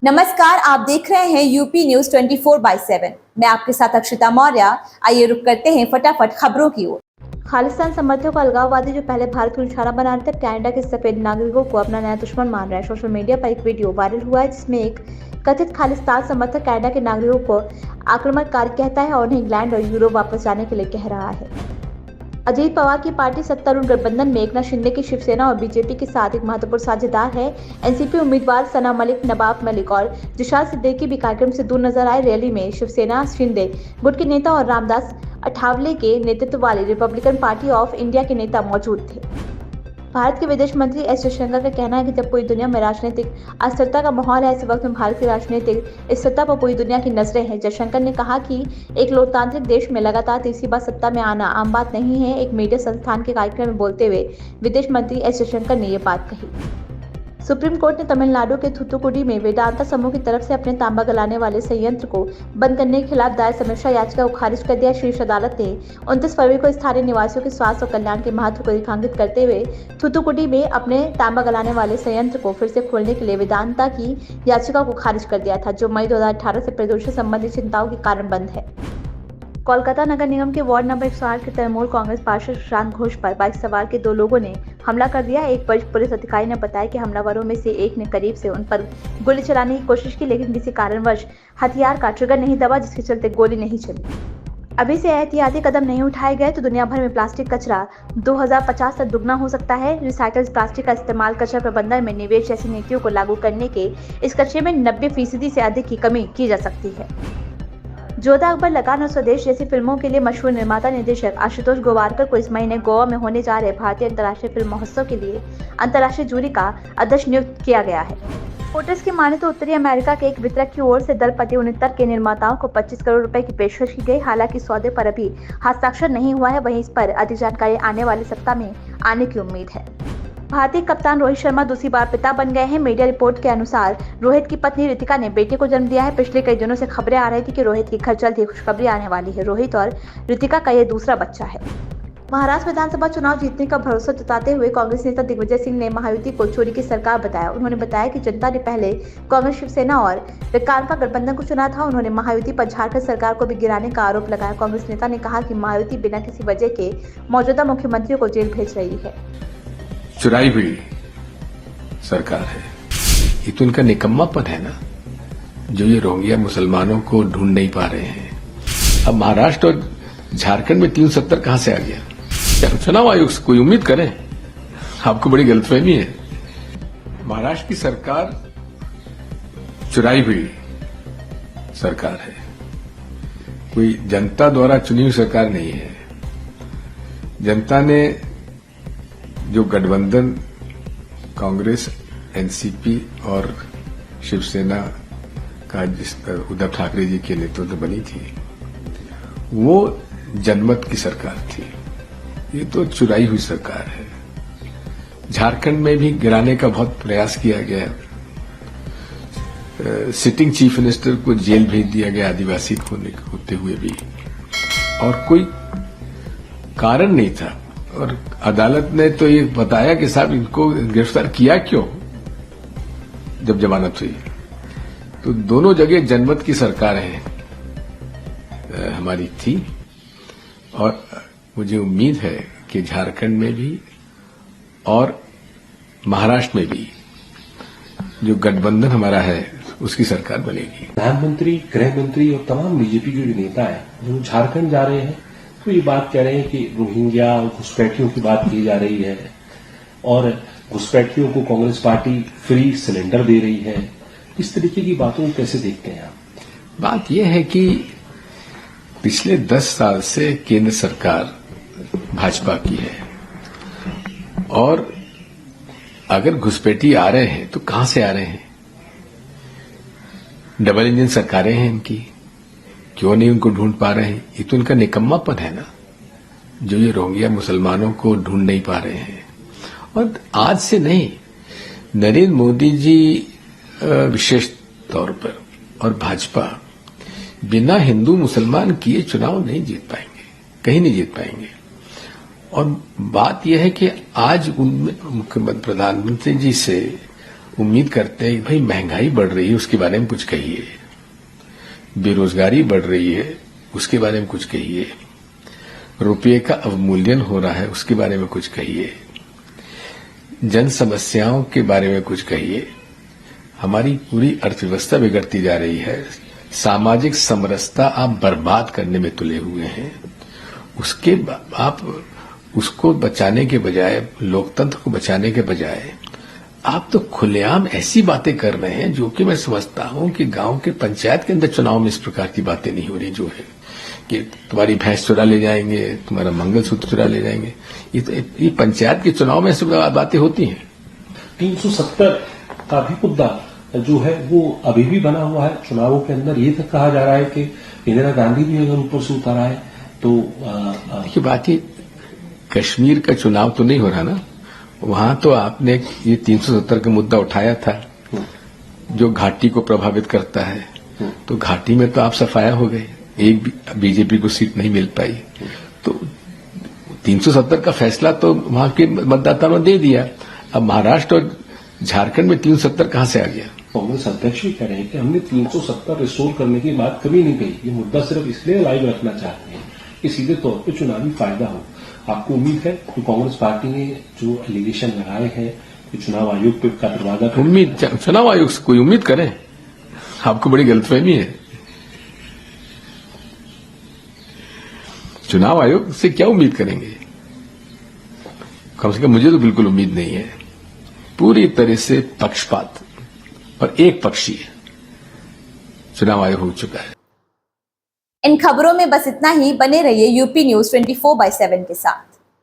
नमस्कार, आप देख रहे हैं यूपी न्यूज 24/7। मैं आपके साथ अक्षिता मौर्य। आइए रुक करते हैं फटाफट खबरों की ओर। खालिस्तान समर्थकों का अलगाववादी जो पहले भारत को निशाना बना रहे थे, कनाडा के सफेद नागरिकों को अपना नया दुश्मन मान रहा है। सोशल मीडिया पर एक वीडियो वायरल हुआ है जिसमें एक कथित खालिस्तान समर्थक कनाडा के नागरिकों को आक्रामककारी कहता है और उन्हें इंग्लैंड और यूरोप वापस जाने के लिए कह रहा है। अजीत पवार की पार्टी सत्तारूढ़ गठबंधन में एकनाथ शिंदे की शिवसेना और बीजेपी के साथ एक महत्वपूर्ण साझेदार है। एनसीपी उम्मीदवार सना मलिक, नवाब मलिक और जिशाद सिद्दीकी भी कार्यक्रम से दूर नजर आए। रैली में शिवसेना शिंदे गुट के नेता और रामदास अठावले के नेतृत्व वाली रिपब्लिकन पार्टी ऑफ इंडिया के नेता मौजूद थे। भारत के विदेश मंत्री एस जयशंकर का कहना है कि जब पूरी दुनिया में राजनीतिक अस्थिरता का माहौल है, ऐसे वक्त में भारत की राजनीतिक स्थिरता पर पूरी दुनिया की नजरें हैं। जयशंकर ने कहा कि एक लोकतांत्रिक देश में लगातार तीसरी बार सत्ता में आना आम बात नहीं है। एक मीडिया संस्थान के कार्यक्रम में बोलते हुए विदेश मंत्री एस जयशंकर ने ये बात कही। सुप्रीम कोर्ट ने तमिलनाडु के थूथुकुडी में वेदांता समूह की तरफ से अपने तांबा गलाने वाले संयंत्र को बंद करने के खिलाफ दायर समीक्षा याचिका को खारिज कर दिया। शीर्ष अदालत ने 29 फरवरी को स्थानीय निवासियों के स्वास्थ्य और कल्याण के महत्व को रेखांकित करते हुए थूथुकुडी में अपने तांबा गलाने वाले संयंत्र को फिर से खोलने के लिए वेदांता की याचिका को खारिज कर दिया था, जो मई 2018 से प्रदूषण संबंधी चिंताओं के कारण बंद है। कोलकाता नगर निगम के वार्ड नंबर 108 के तृणमूल कांग्रेस पार्षद सुशांत घोष पर बाइक सवार के दो लोगों ने हमला कर दिया। एक वरिष्ठ पुलिस अधिकारी ने बताया कि हमलावरों में से एक ने करीब से उन पर गोली चलाने की कोशिश की, लेकिन किसी कारणवश हथियार का ट्रिगर नहीं दबा, जिसके चलते गोली नहीं चली। अभी से एहतियाती कदम नहीं उठाए गए तो दुनिया भर में प्लास्टिक कचरा 2050 तक दुगना हो सकता है। रिसाइकल प्लास्टिक का इस्तेमाल कचरा प्रबंधन में निवेश जैसी नीतियों को लागू करने के इस कचरे में 90% से अधिक की कमी की जा सकती है। जोधा अकबर, लगान और स्वदेश जैसी फिल्मों के लिए मशहूर निर्माता निर्देशक आशुतोष गोवारकर को इस महीने गोवा में होने जा रहे भारतीय अंतर्राष्ट्रीय फिल्म महोत्सव के लिए अंतर्राष्ट्रीय जूरी का अध्यक्ष नियुक्त किया गया है। रिपोर्टर्स की माने तो उत्तरी अमेरिका के एक वितरक की ओर से दलपति 69 के निर्माताओं को 25 करोड़ रुपए की पेशकश की गई। हालांकि सौदे पर अभी हस्ताक्षर नहीं हुआ है, वहीं इस पर अधिक जानकारी आने वाले सप्ताह में आने की उम्मीद है। भारतीय कप्तान रोहित शर्मा दूसरी बार पिता बन गए हैं। मीडिया रिपोर्ट के अनुसार रोहित की पत्नी रितिका ने बेटे को जन्म दिया है। पिछले कई दिनों से खबरें आ रही थी कि रोहित की घर जल्द ही खुशखबरी आने वाली है। रोहित और रितिका का यह दूसरा बच्चा है। महाराष्ट्र विधानसभा चुनाव जीतने का भरोसा जताते हुए कांग्रेस नेता दिग्विजय सिंह ने महायुति को चोरी की सरकार बताया। उन्होंने बताया कि जनता ने पहले कांग्रेस, शिवसेना और विकासपा गठबंधन को चुना था। उन्होंने महायुति पर झारखंड सरकार को भी गिराने का आरोप लगाया। कांग्रेस नेता ने कहा कि महायुति बिना किसी वजह के मौजूदा मुख्यमंत्रियों को जेल भेज रही है। चुराई हुई सरकार है, ये तो इनका निकम्मापन है ना, जो ये रोहिंग्या मुसलमानों को ढूंढ नहीं पा रहे हैं। अब महाराष्ट्र और झारखंड में 370 कहां से आ गया? चुनाव आयोग से कोई उम्मीद करें? आपको बड़ी गलतफहमी है। महाराष्ट्र की सरकार चुराई हुई सरकार है, कोई जनता द्वारा चुनी हुई सरकार नहीं है। जनता ने जो गठबंधन कांग्रेस, एनसीपी और शिवसेना का जिस पर उद्धव ठाकरे जी के नेतृत्व बनी थी, वो जनमत की सरकार थी। ये तो चुराई हुई सरकार है। झारखंड में भी गिराने का बहुत प्रयास किया गया। सिटिंग चीफ मिनिस्टर को जेल भेज दिया गया आदिवासी होते हुए भी, और कोई कारण नहीं था। और अदालत ने तो ये बताया कि साहब इनको गिरफ्तार किया क्यों जब जमानत हुई। तो दोनों जगह जनमत की सरकार है हमारी थी, और मुझे उम्मीद है कि झारखंड में भी और महाराष्ट्र में भी जो गठबंधन हमारा है उसकी सरकार बनेगी। प्रधानमंत्री, गृह मंत्री और तमाम बीजेपी के जो नेता हैं जो झारखंड जा रहे हैं, तो ये बात कह रहे हैं कि रोहिंग्या और घुसपैठियों की बात की जा रही है, और घुसपैठियों को कांग्रेस पार्टी फ्री सिलेंडर दे रही है। इस तरीके की बातों को कैसे देखते हैं आप? बात यह है कि पिछले 10 साल से केंद्र सरकार भाजपा की है, और अगर घुसपैठी आ रहे हैं तो कहां से आ रहे हैं? डबल इंजन सरकारें हैं इनकी, क्यों नहीं उनको ढूंढ पा रहे हैं? ये तो इनका निकम्मापन है ना, जो ये रोहिंग्या मुसलमानों को ढूंढ नहीं पा रहे हैं। और आज से नहीं, नरेंद्र मोदी जी विशेष तौर पर और भाजपा बिना हिंदू मुसलमान किए चुनाव नहीं जीत पाएंगे, कहीं नहीं जीत पाएंगे। और बात यह है कि आज मुख्यमंत्री प्रधानमंत्री जी से उम्मीद करते हैं कि भाई महंगाई बढ़ रही है उसके बारे में कुछ कहिए, बेरोजगारी बढ़ रही है उसके बारे में कुछ कहिए, रुपये का अवमूल्यन हो रहा है उसके बारे में कुछ कहिए, जन समस्याओं के बारे में कुछ कहिए। हमारी पूरी अर्थव्यवस्था बिगड़ती जा रही है, सामाजिक समरसता आप बर्बाद करने में तुले हुए हैं। आप उसको बचाने के बजाय, लोकतंत्र को बचाने के बजाय आप तो खुलेआम ऐसी बातें कर रहे हैं जो कि मैं समझता हूं कि गांव के पंचायत के अंदर चुनाव में इस प्रकार की बातें नहीं हो रही, जो है कि तुम्हारी भैंस चुरा ले जाएंगे, तुम्हारा मंगलसूत्र चुरा ले जाएंगे। ये पंचायत के चुनाव में ऐसी बातें होती हैं। 370 का भी मुद्दा जो है वो अभी भी बना हुआ है चुनावों के अंदर। ये तक कहा जा रहा है कि इंदिरा गांधी भी अगर ऊपर से उतारा है तो देखिए बात ही कश्मीर का चुनाव तो नहीं हो रहा ना, वहां तो आपने ये 370 का मुद्दा उठाया था जो घाटी को प्रभावित करता है, तो घाटी में तो आप सफाया हो गए, एक भी बीजेपी को सीट नहीं मिल पाई। तो 370 का फैसला तो वहां के मतदाताओं ने दे दिया। अब महाराष्ट्र और झारखंड में 370 कहां से आ गया? कांग्रेस अध्यक्ष भी कह रहे हैं कि हमने 370 रिस्टोर करने की बात कभी नहीं कही, ये मुद्दा सिर्फ इसलिए लाइव रखना चाहते हैं कि सीधे तौर पे चुनावी फायदा हो। आपको उम्मीद है कि कांग्रेस पार्टी ने जो एलिगेशन लगाए हैं कि चुनाव आयोग का दरवाजा, चुनाव आयोग से कोई उम्मीद करें? आपको बड़ी गलतफहमी है। चुनाव आयोग से क्या उम्मीद करेंगे? कम से कम मुझे तो बिल्कुल उम्मीद नहीं है। पूरी तरह से पक्षपात और एक पक्षीय चुनाव आयोग हो चुका है। इन खबरों में बस इतना ही। बने रहिए यूपी न्यूज 24/7 के साथ।